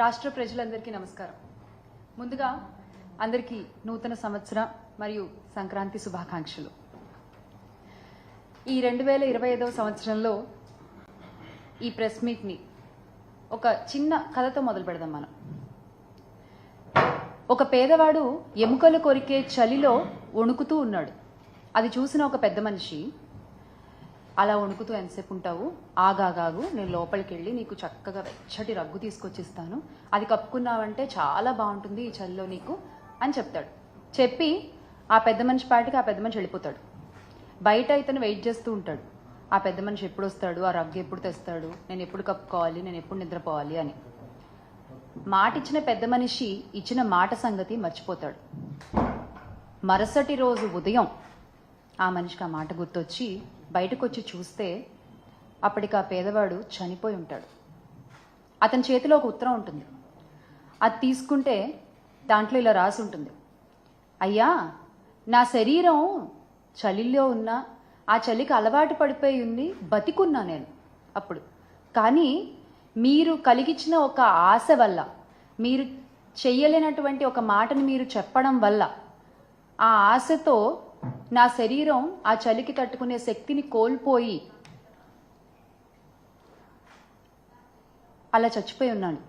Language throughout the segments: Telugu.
రాష్ట్ర ప్రజలందరికీ నమస్కారం. ముందుగా అందరికీ నూతన సంవత్సర మరియు సంక్రాంతి శుభాకాంక్షలు. ఈ 2025వ సంవత్సరంలో ఈ ప్రెస్ మీట్ని ఒక చిన్న కథతో మొదలు పెడదాం. మనం ఒక పేదవాడు ఎముకలు కొరికే చలిలో వణుకుతూ ఉన్నాడు. అది చూసిన ఒక పెద్ద మనిషి, అలా వణుకుతూ ఎంతసేపు ఉంటావు, ఆగాగాగు, నేను లోపలికి వెళ్ళి నీకు చక్కగా వెచ్చటి రగ్గు తీసుకొచ్చిస్తాను, అది కప్పుకున్నావంటే చాలా బాగుంటుంది ఈ చలిలో నీకు అని చెప్తాడు. చెప్పి ఆ పెద్ద మనిషి పాటికి ఆ పెద్ద మనిషి వెళ్ళిపోతాడు. బయట ఇతను వెయిట్ చేస్తూ ఉంటాడు, ఆ పెద్ద మనిషి ఎప్పుడు వస్తాడు, ఆ రగ్గు ఎప్పుడు తెస్తాడు, నేను ఎప్పుడు కప్పుకోవాలి, నేను ఎప్పుడు నిద్రపోవాలి అని. మాట ఇచ్చిన పెద్ద మనిషి ఇచ్చిన మాట సంగతి మర్చిపోతాడు. మరుసటి రోజు ఉదయం ఆ మనిషికి ఆ మాట గుర్తొచ్చి బయటకు వచ్చి చూస్తే అప్పటికి ఆ పేదవాడు చనిపోయి ఉంటాడు. అతని చేతిలో ఒక ఉత్తరం ఉంటుంది. అది తీసుకుంటే దాంట్లో ఇలా రాసి ఉంటుంది: అయ్యా, నా శరీరం చలిలో ఉన్నా ఆ చలికి అలవాటు పడిపోయి ఉంది, బతికున్నా నేను అప్పుడు. కానీ మీరు కలిగించిన ఒక ఆశ వల్ల, మీరు చెయ్యలేనటువంటి ఒక మాటని మీరు చెప్పడం వల్ల, ఆ ఆశతో నా శరీరం ఆ చలికి తట్టుకునే శక్తిని కోల్పోయి అలా చచ్చిపోయి ఉన్నాను.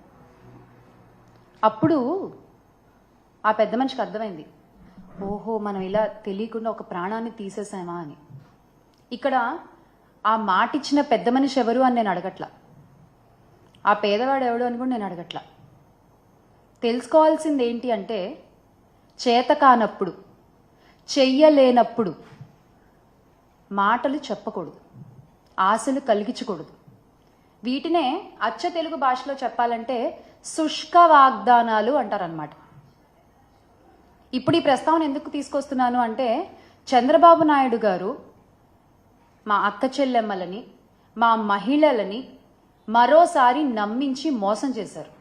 అప్పుడు ఆ పెద్ద మనిషికి అర్థమైంది, ఓహో, మనం ఇలా తెలియకుండా ఒక ప్రాణాన్ని తీసేసామా అని. ఇక్కడ ఆ మాట ఇచ్చిన పెద్ద మనిషి ఎవరు అని నేను అడగట్లా, ఆ పేదవాడు ఎవడు అని కూడా నేను అడగట్లా. తెలుసుకోవాల్సింది ఏంటి అంటే, చేత కానప్పుడు, చెయ్యలేనప్పుడు మాటలు చెప్పకూడదు, ఆశలు కలిగించకూడదు. వీటినే అచ్చ తెలుగు భాషలో చెప్పాలంటే శుష్క వాగ్దానాలు అంటారనమాట. ఇప్పుడు ఈ ప్రస్తావన ఎందుకు తీసుకొస్తున్నాను అంటే, చంద్రబాబు నాయుడు గారు మా అక్క చెల్లెమ్మలని, మా మహిళలని మరోసారి నమ్మించి మోసం చేశారు.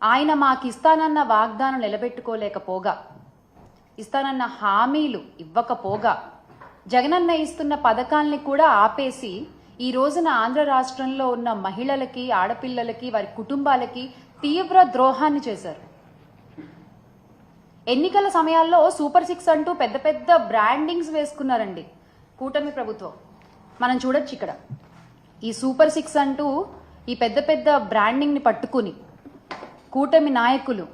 ఆయన మాకు ఇస్తానన్న వాగ్దానం నిలబెట్టుకోలేకపోగా, ఇస్తానన్న హామీలు ఇవ్వకపోగా, జగనన్న ఇస్తున్న పథకాల్ని కూడా ఆపేసి ఈ రోజున ఆంధ్ర రాష్ట్రంలో ఉన్న మహిళలకి, ఆడపిల్లలకి, వారి కుటుంబాలకి తీవ్ర ద్రోహాన్ని చేశారు. ఎన్నికల సమయాల్లో సూపర్ 6 అంటూ పెద్ద పెద్ద బ్రాండింగ్స్ వేసుకున్నారండి కూటమి ప్రభుత్వం. మనం చూడొచ్చు ఇక్కడ ఈ సూపర్ 6 అంటూ ఈ పెద్ద పెద్ద బ్రాండింగ్ని పట్టుకుని కూటమి నాయకులు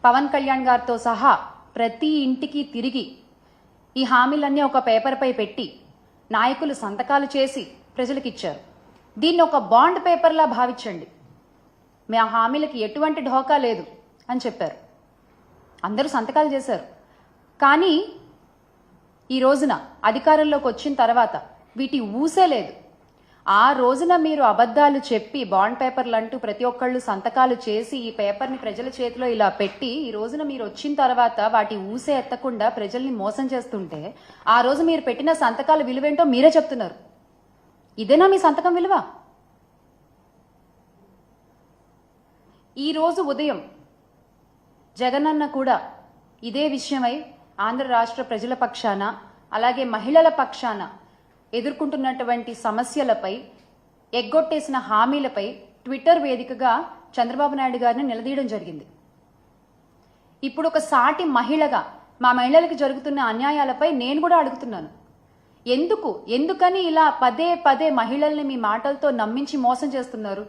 పవన్ కళ్యాణ్ గారితో సహా ప్రతి ఇంటికి తిరిగి ఈ హామీలన్నీ ఒక పేపర్పై పెట్టి నాయకులు సంతకాలు చేసి ప్రజలకు ఇచ్చారు. దీన్ని ఒక బాండ్ పేపర్లా భావించండి, మీ ఆ హామీలకి ఎటువంటి ఢోకా లేదు అని చెప్పారు. అందరూ సంతకాలు చేశారు. కానీ ఈ రోజున అధికారంలోకి వచ్చిన తర్వాత వీటి ఊసే లేదు. ఆ రోజున మీరు అబద్ధాలు చెప్పి బాండ్ పేపర్లు అంటూ ప్రతి ఒక్కళ్ళు సంతకాలు చేసి ఈ పేపర్ని ప్రజల చేతిలో ఇలా పెట్టి, ఈ రోజున మీరు వచ్చిన తర్వాత వాటి ఊసే ఎత్తకుండా ప్రజల్ని మోసం చేస్తుంటే, ఆ రోజు మీరు పెట్టిన సంతకాల విలువేంటో మీరే చెప్తున్నారు. ఇదేనా మీ సంతకం విలువ? ఈ రోజు ఉదయం జగనన్న కూడా ఇదే విషయమై ఆంధ్ర రాష్ట్ర ప్రజల పక్షాన, అలాగే మహిళల పక్షాన ఎదుర్కొంటున్నటువంటి సమస్యలపై, ఎగ్గొట్టేసిన హామీలపై ట్విట్టర్ వేదికగా చంద్రబాబు నాయుడు గారిని నిలదీయడం జరిగింది. ఇప్పుడు ఒక సాటి మహిళగా మా మహిళలకు జరుగుతున్న అన్యాయాలపై నేను కూడా అడుగుతున్నాను. ఎందుకని ఇలా పదే పదే మహిళల్ని మీ మాటలతో నమ్మించి మోసం చేస్తున్నారు?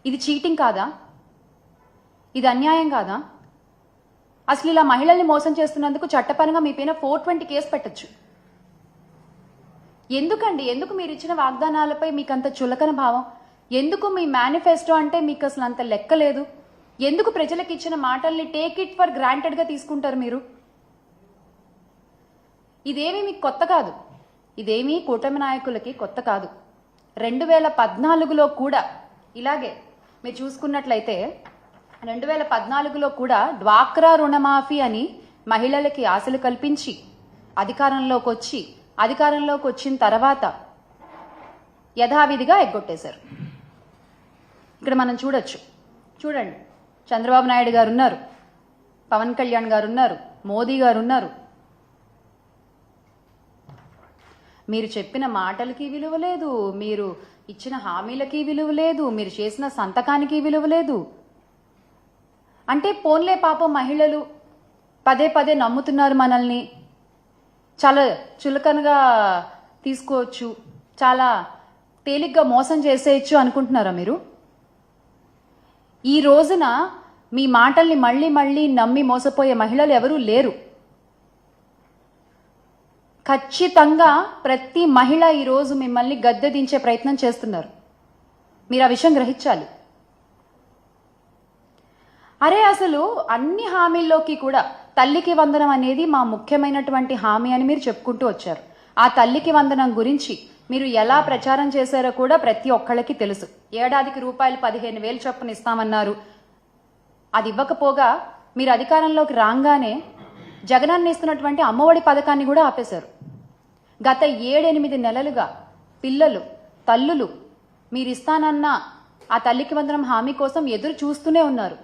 ఇది చీటింగ్ కాదా? ఇది అన్యాయం కాదా? అసలు ఇలా మహిళల్ని మోసం చేస్తున్నందుకు చట్టపరంగా మీ పైన 420 కేసు పెట్టచ్చు. ఎందుకు మీరు ఇచ్చిన వాగ్దానాలపై మీకు అంత చులకన భావం? ఎందుకు మీ మేనిఫెస్టో అంటే మీకు అసలు అంత లెక్క లేదు? ఎందుకు ప్రజలకు ఇచ్చిన మాటల్ని టేక్ ఇట్ ఫర్ గ్రాంటెడ్గా తీసుకుంటారు మీరు? ఇదేమీ మీకు కొత్త కాదు, ఇదేమీ కూటమి నాయకులకి కొత్త కాదు. 2014లో కూడా ఇలాగే మీరు చూసుకున్నట్లయితే, 2014లో కూడా డ్వాక్రా రుణమాఫీ అని మహిళలకి ఆశలు కల్పించి అధికారంలోకి వచ్చిన తర్వాత యథావిధిగా ఎగ్గొట్టేశారు. ఇక్కడ మనం చూడండి, చంద్రబాబు నాయుడు గారు ఉన్నారు, పవన్ కళ్యాణ్ గారు ఉన్నారు, మోదీ గారు ఉన్నారు. మీరు చెప్పిన మాటలకి విలువ లేదు, మీరు ఇచ్చిన హామీలకి విలువ లేదు, మీరు చేసిన సంతకానికి విలువ లేదు. అంటే పోన్లే పాపం మహిళలు పదే పదే నమ్ముతున్నారు మనల్ని, చాలా చులకనగా తీసుకోవచ్చు, చాలా తేలిగ్గా మోసం చేసేయచ్చు అనుకుంటున్నారా మీరు? ఈ రోజున మీ మాటల్ని మళ్ళీ మళ్ళీ నమ్మి మోసపోయే మహిళలు ఎవరూ లేరు. ఖచ్చితంగా ప్రతి మహిళ ఈరోజు మిమ్మల్ని గద్దె దించే ప్రయత్నం చేస్తున్నారు. మీరు ఆ విషయం గ్రహించాలి. అరే అసలు అన్ని హామీల్లోకి కూడా తల్లికి వందనం అనేది మా ముఖ్యమైనటువంటి హామీ అని మీరు చెప్పుకుంటూ వచ్చారు. ఆ తల్లికి వందనం గురించి మీరు ఎలా ప్రచారం చేశారో కూడా ప్రతి ఒక్కళ్ళకి తెలుసు. ఏడాదికి రూపాయలు 15,000 చొప్పున ఇస్తామన్నారు. అది ఇవ్వకపోగా మీరు అధికారంలోకి రాగానే జగనన్న ఇస్తున్నటువంటి అమ్మఒడి పథకాన్ని కూడా ఆపేశారు. గత 7-8 నెలలుగా పిల్లలు, తల్లులు మీరు ఇస్తానన్న ఆ తల్లికి వందనం హామీ కోసం ఎదురు చూస్తూనే ఉన్నారు.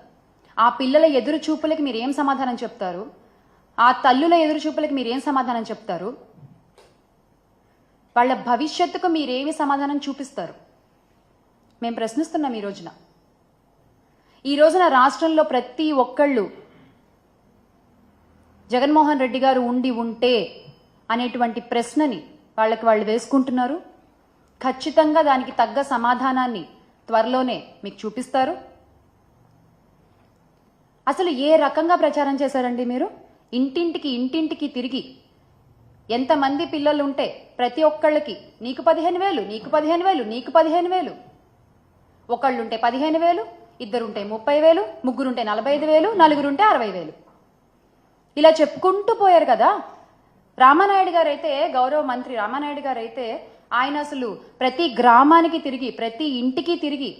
ఆ పిల్లల ఎదురు చూపులకి మీరు ఏం సమాధానం చెప్తారు? ఆ తల్లుల ఎదురు చూపులకి మీరు ఏం సమాధానం చెప్తారు? వాళ్ళ భవిష్యత్తుకు మీరేమి సమాధానం చూపిస్తారు? మేము ప్రశ్నిస్తున్నాం ఈ రోజున రాష్ట్రంలో ప్రతి ఒక్కళ్ళు జగన్మోహన్ రెడ్డి గారు ఉంటే అనేటువంటి ప్రశ్నని వాళ్ళకి వాళ్ళు వేసుకుంటున్నారు. ఖచ్చితంగా దానికి తగ్గ సమాధానాన్ని త్వరలోనే మీకు చూపిస్తారు. అసలు ఏ రకంగా ప్రచారం చేశారండి మీరు? ఇంటింటికి తిరిగి ఎంతమంది పిల్లలు ఉంటే ప్రతి ఒక్కళ్ళకి నీకు 15,000, నీకు 15,000, నీకు 15,000, ఒకళ్ళుంటే 15,000, ఇద్దరుంటే 30,000, ముగ్గురుంటే 45,000, నలుగురుంటే 60,000 ఇలా చెప్పుకుంటూ పోయారు కదా. రామానాయుడు గారు అయితే, గౌరవ మంత్రి రామానాయుడు గారు అయితే ఆయన అసలు ప్రతి గ్రామానికి తిరిగి ప్రతి ఇంటికి తిరిగి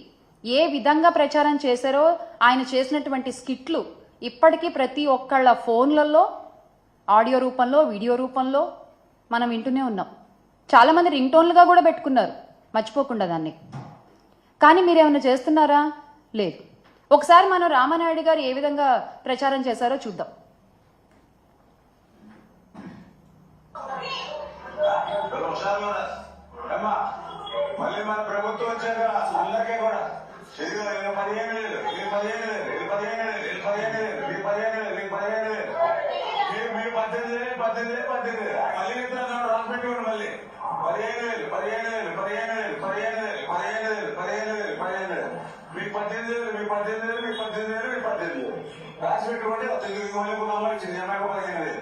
ఏ విధంగా ప్రచారం చేశారో ఆయన చేసినటువంటి స్కిట్లు ఇప్పటికీ ప్రతి ఒక్కళ్ళ ఫోన్లలో ఆడియో రూపంలో, వీడియో రూపంలో మనం వింటూనే ఉన్నాం. చాలా మంది రింగ్ టోన్లుగా కూడా పెట్టుకున్నారు, మర్చిపోకుండా దాన్ని. కానీ మీరేమైనా చేస్తున్నారా? లేదు. ఒకసారి మనం రామానాయుడు గారు ఏ విధంగా ప్రచారం చేశారో చూద్దాం. మళ్ళీ మన ప్రభుత్వం వచ్చాక అందరికీ కూడా మీరు 15,000, మీరు 15,000, మీరు 15,000, మీరు 15,000, మీరు 15,000, మీకు 15,000, మీరు 18,000, మళ్ళీ చెప్తున్నాను రాసి పెట్టుకోండి. మళ్ళీ 15,000, 15,000, 15,000, 15,000, 15,000, 15,000, 15,000, మీకు 18,000, మీకు 18,000, మీకు 18,000, మీకు 18,000 రాసి పెట్టుకోండి. మళ్ళీ అమ్మ ఇచ్చింది అమ్మాయి 15,000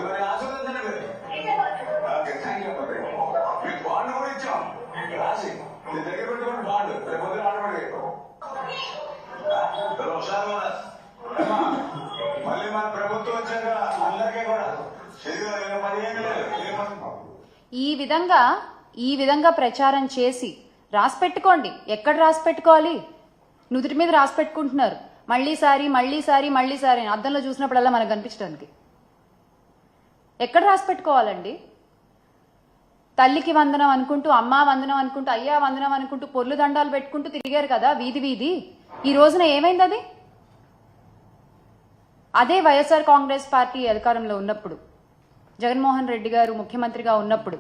మరి ఆశీర్వదించండి మీరు. Okay, thank you. మీకు బాండ్ కూడా ఇచ్చాం రాసి మీ దగ్గర పెట్టుకోండి బాండ్. రేపు పొద్దున ఆటోమేటిక్ మళ్ళీ మన ప్రభుత్వం వచ్చాక అందరికీ కూడా 15,000. ఈ విధంగా ప్రచారం చేసి రాసి పెట్టుకోండి. ఎక్కడ రాసి పెట్టుకోవాలి? నుదుటి మీద రాసి పెట్టుకుంటున్నారు. మళ్ళీ సారి అద్దంలో చూసినప్పుడల్లా మనకు కనిపించడానికి. ఎక్కడ రాసి పెట్టుకోవాలండి? తల్లికి వందనం అనుకుంటూ, అమ్మా వందనం అనుకుంటూ, అయ్యా వందనం అనుకుంటూ పొర్లు దండాలు పెట్టుకుంటూ తిరిగారు కదా వీధి. ఈ రోజున ఏమైంది అది? అదే వైఎస్ఆర్ కాంగ్రెస్ పార్టీ అధికారంలో ఉన్నప్పుడు, జగన్మోహన్ రెడ్డి గారు ముఖ్యమంత్రిగా ఉన్నప్పుడు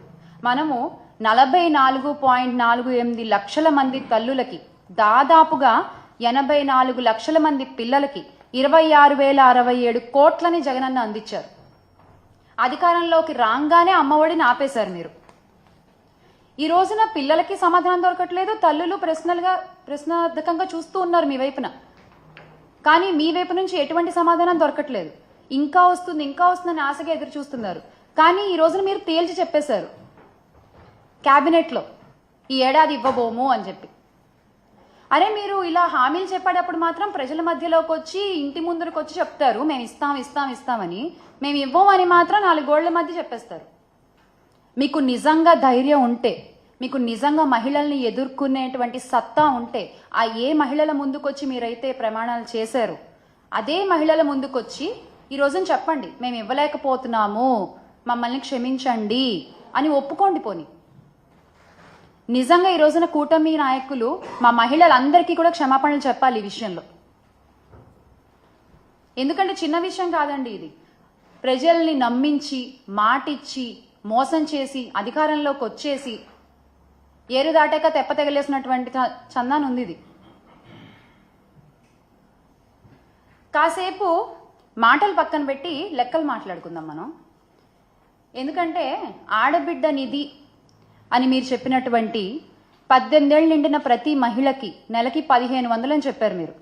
మనము 44.48 లక్షల మంది తల్లులకి, దాదాపుగా 84 లక్షల మంది పిల్లలకి 26,067 కోట్లని జగనన్న అందించారు. అధికారంలోకి రాగానే అమ్మఒడిని ఆపేశారు మీరు. ఈ రోజున పిల్లలకి సమాధానం దొరకట్లేదు, తల్లులు ప్రశ్నార్థకంగా చూస్తూ ఉన్నారు మీ వైపున. కానీ మీ వైపు నుంచి ఎటువంటి సమాధానం దొరకట్లేదు. ఇంకా వస్తుందని ఆశగా ఎదురు చూస్తున్నారు. కానీ ఈ రోజున మీరు తేల్చి చెప్పేశారు క్యాబినెట్లో, ఈ ఏడాది ఇవ్వబోము అని చెప్పి. అరే మీరు ఇలా హామీలు చెప్పేటప్పుడు మాత్రం ప్రజల మధ్యలోకి వచ్చి ఇంటి ముందరకు వచ్చి చెప్తారు మేము ఇస్తామని. మేము ఇవ్వమని మాత్రం 4 గోళ్ల మధ్య చెప్పేస్తారు. మీకు నిజంగా ధైర్యం ఉంటే, మీకు నిజంగా మహిళల్ని ఎదుర్కొనేటువంటి సత్తా ఉంటే, ఆ ఏ మహిళల ముందుకొచ్చి మీరైతే ప్రమాణాలు చేశారు అదే మహిళల ముందుకొచ్చి ఈ రోజున చెప్పండి మేము ఇవ్వలేకపోతున్నాము, మమ్మల్ని క్షమించండి అని ఒప్పుకోండి. పోని నిజంగా ఈ రోజున కూటమి నాయకులు మా మహిళలందరికీ కూడా క్షమాపణలు చెప్పాలి ఈ విషయంలో. ఎందుకంటే చిన్న విషయం కాదండి ఇది. ప్రజల్ని నమ్మించి, మాటిచ్చి, మోసం చేసి అధికారంలోకి వచ్చేసి ఏరు దాటాక తెప్ప తెగలేసినటువంటి చందాన్ ఉంది ఇది. కాసేపు మాటలు పక్కన పెట్టి లెక్కలు మాట్లాడుకుందాం మనం. ఎందుకంటే ఆడబిడ్డ నిధి అని మీరు చెప్పినటువంటి 18 ఏళ్ళు నిండిన ప్రతి మహిళకి నెలకి 1500 అని చెప్పారు మీరు.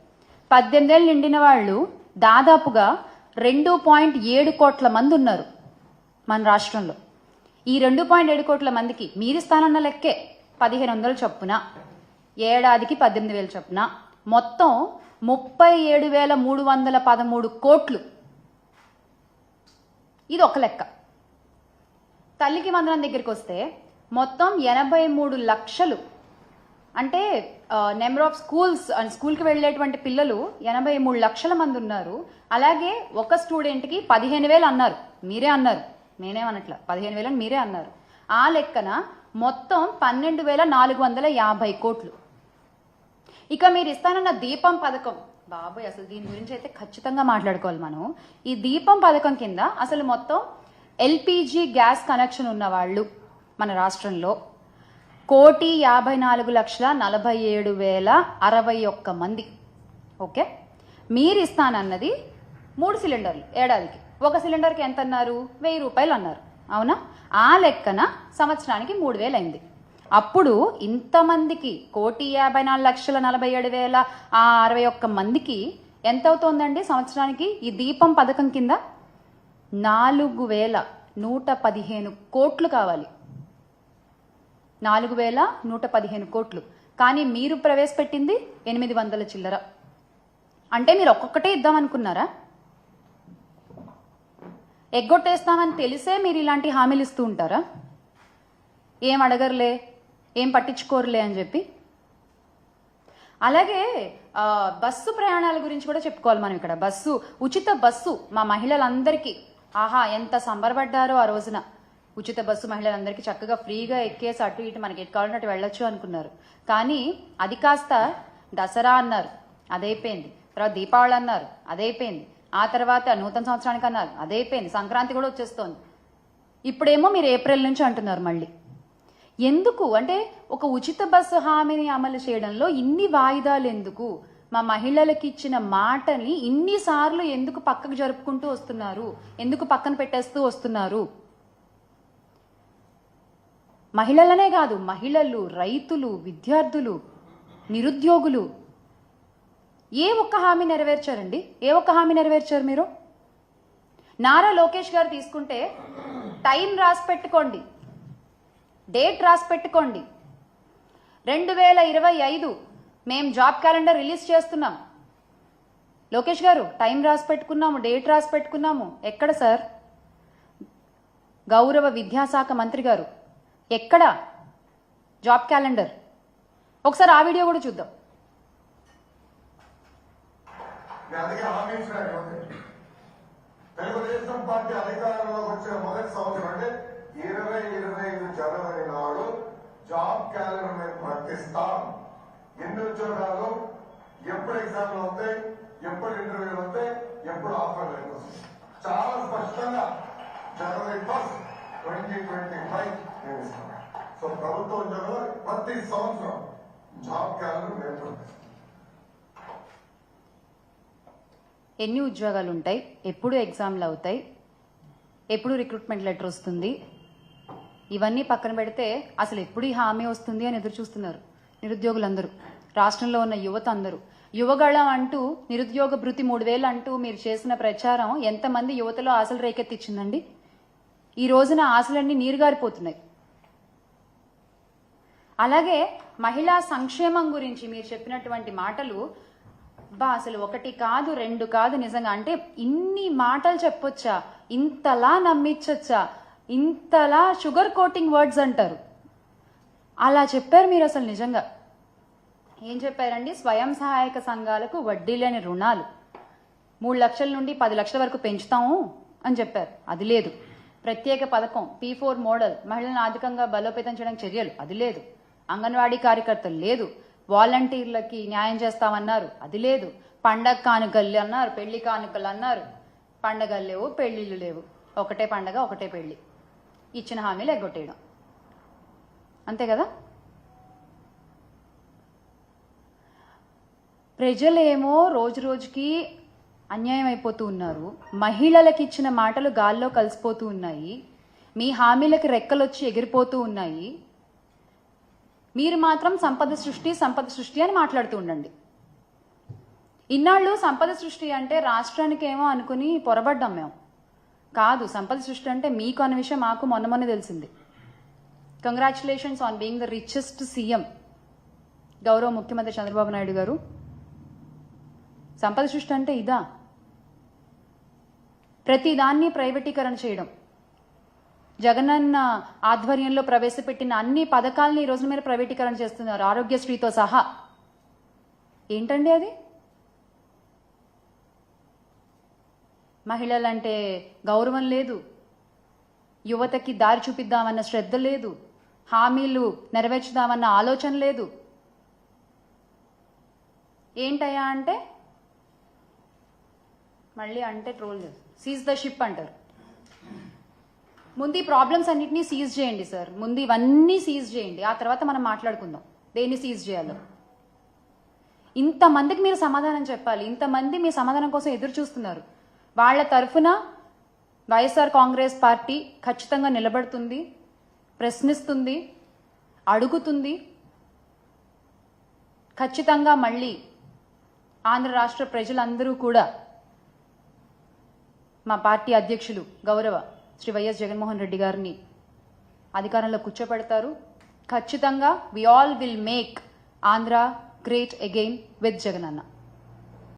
18 ఏళ్ళు నిండిన వాళ్ళు దాదాపుగా 2.7 కోట్ల మంది ఉన్నారు మన రాష్ట్రంలో. ఈ 2.7 కోట్ల మందికి మీరిస్తానన్న లెక్కే 1500 చొప్పున, ఏడాదికి 18,000 చొప్పున, మొత్తం 37,313 కోట్లు. ఇది ఒక లెక్క. తల్లికి వందనం దగ్గరికి వస్తే మొత్తం 83 లక్షలు, అంటే నెంబర్ ఆఫ్ స్కూల్కి వెళ్ళేటువంటి పిల్లలు 83 లక్షల మంది ఉన్నారు. అలాగే ఒక స్టూడెంట్కి 15,000 అన్నారు, మీరే అన్నారు, నేనేమనట్ల, 15,000 అని మీరే అన్నారు. ఆ లెక్కన మొత్తం 12,450 కోట్లు. ఇక మీరు ఇస్తానన్న దీపం పథకం, బాబాయ్ అసలు దీని గురించి అయితే ఖచ్చితంగా మాట్లాడుకోవాలి మనం. ఈ దీపం పథకం కింద అసలు మొత్తం ఎల్పిజి గ్యాస్ కనెక్షన్ ఉన్న వాళ్ళు మన రాష్ట్రంలో 1,54,47,061 మంది. ఓకే, మీరు ఇస్తానన్నది 3 సిలిండర్లు ఏడాదికి. ఒక సిలిండర్కి ఎంత అన్నారు? 1000 రూపాయలు అన్నారు, అవునా? ఆ లెక్కన సంవత్సరానికి 3,000 అయింది. అప్పుడు ఇంతమందికి 1,54,47,061 మందికి ఎంత అవుతోందండి సంవత్సరానికి ఈ దీపం పథకం కింద? 4,115 కోట్లు కావాలి. 4,115 కోట్లు. కానీ మీరు ప్రవేశపెట్టింది 800 చిల్లర. అంటే మీరు ఒక్కొక్కటే ఇద్దామనుకున్నారా? ఎగ్గొట్టేస్తామని తెలిసే మీరు ఇలాంటి హామీలు ఇస్తూ ఉంటారా? ఏం అడగరులే, ఏం పట్టించుకోరులే అని చెప్పి. అలాగే బస్సు ప్రయాణాల గురించి కూడా చెప్పుకోవాలి మనం ఇక్కడ. ఉచిత బస్సు మా మహిళలందరికీ, ఆహా ఎంత సంబరపడ్డారో ఆ రోజున. ఉచిత బస్సు మహిళలందరికీ చక్కగా ఫ్రీగా ఎక్కేసి అటు ఇటు మనకి ఎటు కావాలంటే వెళ్ళొచ్చు అనుకున్నారు. కానీ అది కాస్త దసరా అన్నారు, అదైపోయింది. తర్వాత దీపావళి అన్నారు, అదైపోయింది. ఆ తర్వాత నూతన సంవత్సరానికి అన్నారు, అదైపోయింది. సంక్రాంతి కూడా వచ్చేస్తోంది. ఇప్పుడేమో మీరు ఏప్రిల్ నుంచి అంటున్నారు మళ్ళీ. ఎందుకు అంటే ఒక ఉచిత బస్సు హామీని అమలు చేయడంలో ఇన్ని వాయిదాలు ఎందుకు? మా మహిళలకు ఇచ్చిన మాటని ఇన్నిసార్లు ఎందుకు పక్కకు జరుపుకుంటూ వస్తున్నారు? ఎందుకు పక్కన పెట్టేస్తూ వస్తున్నారు? మహిళలనే కాదు, మహిళలు, రైతులు, విద్యార్థులు, నిరుద్యోగులు ఏ ఒక్క హామీ నెరవేర్చారండి? ఏ ఒక్క హామీ నెరవేర్చారు మీరు? నారా లోకేష్ గారు తీసుకుంటే టైం రాసి పెట్టుకోండి, డేట్ రాసి పెట్టుకోండి. 2025 మేము జాబ్ క్యాలెండర్ రిలీజ్ చేస్తున్నాం. లోకేష్ గారు టైం రాసి పెట్టుకున్నాము, డేట్ రాసి పెట్టుకున్నాము. ఎక్కడ సార్? గౌరవ విద్యాశాఖ మంత్రి గారు ఎక్కడ జాబ్ క్యాలెండర్? ఒకసారి ఆ వీడియో కూడా చూద్దాం. తెలుగుదేశం పార్టీ అధికారంలోకి వచ్చిన మొదటి సంవత్సరం అంటే 2025 జనవరి నాడు జాబ్ క్యాలెండర్ మేము ప్రకటిస్తాం. ఎన్ని ఉద్యోగాలు, ఎప్పుడు ఎగ్జామ్లు అవుతాయి, ఎప్పుడు ఇంటర్వ్యూలు అవుతాయి, ఎప్పుడు ఆఫర్ లెటర్ వస్తాయి, చాలా స్పష్టంగా జనవరి 1, 2025 మేము ఇస్తాం. సో ప్రభుత్వ ఉద్యోగాలు ప్రతి సంవత్సరం జాబ్ క్యాలెండర్ మేము ప్రకటిస్తాం. ఎన్ని ఉద్యోగాలు ఉంటాయి, ఎప్పుడు ఎగ్జామ్లు అవుతాయి, ఎప్పుడు రిక్రూట్మెంట్ లెటర్ వస్తుంది, ఇవన్నీ పక్కన పెడితే అసలు ఎప్పుడు ఈ హామీ వస్తుంది అని ఎదురు చూస్తున్నారు నిరుద్యోగులందరూ, రాష్ట్రంలో ఉన్న యువత అందరూ. యువగళం అంటూ నిరుద్యోగ భృతి 3,000 అంటూ మీరు చేసిన ప్రచారం ఎంతమంది యువతలో ఆశలు రేకెత్తించిందండి? ఈ రోజున ఆశలన్నీ నీరుగారిపోతున్నాయి. అలాగే మహిళా సంక్షేమం గురించి మీరు చెప్పినటువంటి మాటలు అసలు 1 కాదు 2 కాదు నిజంగా. అంటే ఇన్ని మాటలు చెప్పొచ్చా? ఇంతలా నమ్మించొచ్చా? ఇంతలా షుగర్ కోటింగ్ వర్డ్స్ అంటారు. అలా చెప్పారు మీరు. అసలు నిజంగా ఏం చెప్పారండి? స్వయం సహాయక సంఘాలకు వడ్డీ లేని రుణాలు 3 లక్షల నుండి 10 లక్షల వరకు పెంచుతాము అని చెప్పారు. అది లేదు. ప్రత్యేక పథకం P4 మోడల్ మహిళలను ఆర్థికంగా బలోపేతం చేయడానికి చర్యలు, అది లేదు. అంగన్వాడీ కార్యకర్తలు లేదు. వాలంటీర్లకి న్యాయం చేస్తామన్నారు, అది లేదు. పండగ కానుకలు అన్నారు, పెళ్లి కానుకలు అన్నారు. పండగలు లేవు, పెళ్లిళ్ళు లేవు. ఒకటే పండగ, ఒకటే పెళ్లి. ఇచ్చిన హామీలు ఎగ్గొట్టేయడం, అంతే కదా? ప్రజలేమో రోజు రోజుకి అన్యాయం అయిపోతూ ఉన్నారు. మహిళలకు ఇచ్చిన మాటలు గాల్లో కలిసిపోతూ ఉన్నాయి. మీ హామీలకి రెక్కలొచ్చి ఎగిరిపోతూ ఉన్నాయి. మీరు మాత్రం సంపద సృష్టి అని మాట్లాడుతూ ఉండండి. ఇన్నాళ్ళు సంపద సృష్టి అంటే రాష్ట్రానికి ఏమో అనుకుని పొరబడ్డాం మేము. కాదు, సంపద సృష్టి అంటే మీకు అన్న విషయం మాకు మొన్న తెలిసింది. Congratulations on being the richest CM గౌరవ ముఖ్యమంత్రి చంద్రబాబు నాయుడు గారు. సంపద సృష్టి అంటే ఇదా? ప్రతిదాన్ని ప్రైవేటీకరణ చేయడం, జగనన్న ఆధ్వర్యంలో ప్రవేశపెట్టిన అన్ని పథకాలని ఈ రోజున మీరు ప్రైవేటీకరణ చేస్తున్నారు, ఆరోగ్యశ్రీతో సహా. ఏంటండి అది? మహిళలంటే గౌరవం లేదు, యువతకి దారి చూపిద్దామన్న శ్రద్ధ లేదు, హామీలు నెరవేర్చుదామన్న ఆలోచన లేదు. ఏంటయ్యా అంటే మళ్ళీ అంటే ట్రోల్ సీజ్ ద షిప్ అంటారు. ముందు ఈ ప్రాబ్లమ్స్ అన్నిటినీ సీజ్ చేయండి సార్. ముందు ఇవన్నీ సీజ్ చేయండి, ఆ తర్వాత మనం మాట్లాడుకుందాం దేన్ని సీజ్ చేయాలో. ఇంతమందికి మీరు సమాధానం చెప్పాలి. ఇంతమంది మీ సమాధానం కోసం ఎదురు చూస్తున్నారు. వాళ్ళ తరఫున వైఎస్ఆర్ కాంగ్రెస్ పార్టీ ఖచ్చితంగా నిలబడుతుంది, ప్రశ్నిస్తుంది, అడుగుతుంది. ఖచ్చితంగా మళ్ళీ ఆంధ్ర రాష్ట్ర ప్రజలందరూ కూడా మా పార్టీ అధ్యక్షులు గౌరవ శ్రీ వైఎస్ జగన్మోహన్ రెడ్డి గారిని అధికారంలో కూర్చోపెడతారు. ఖచ్చితంగా we all will make Andhra great again with Jagananna.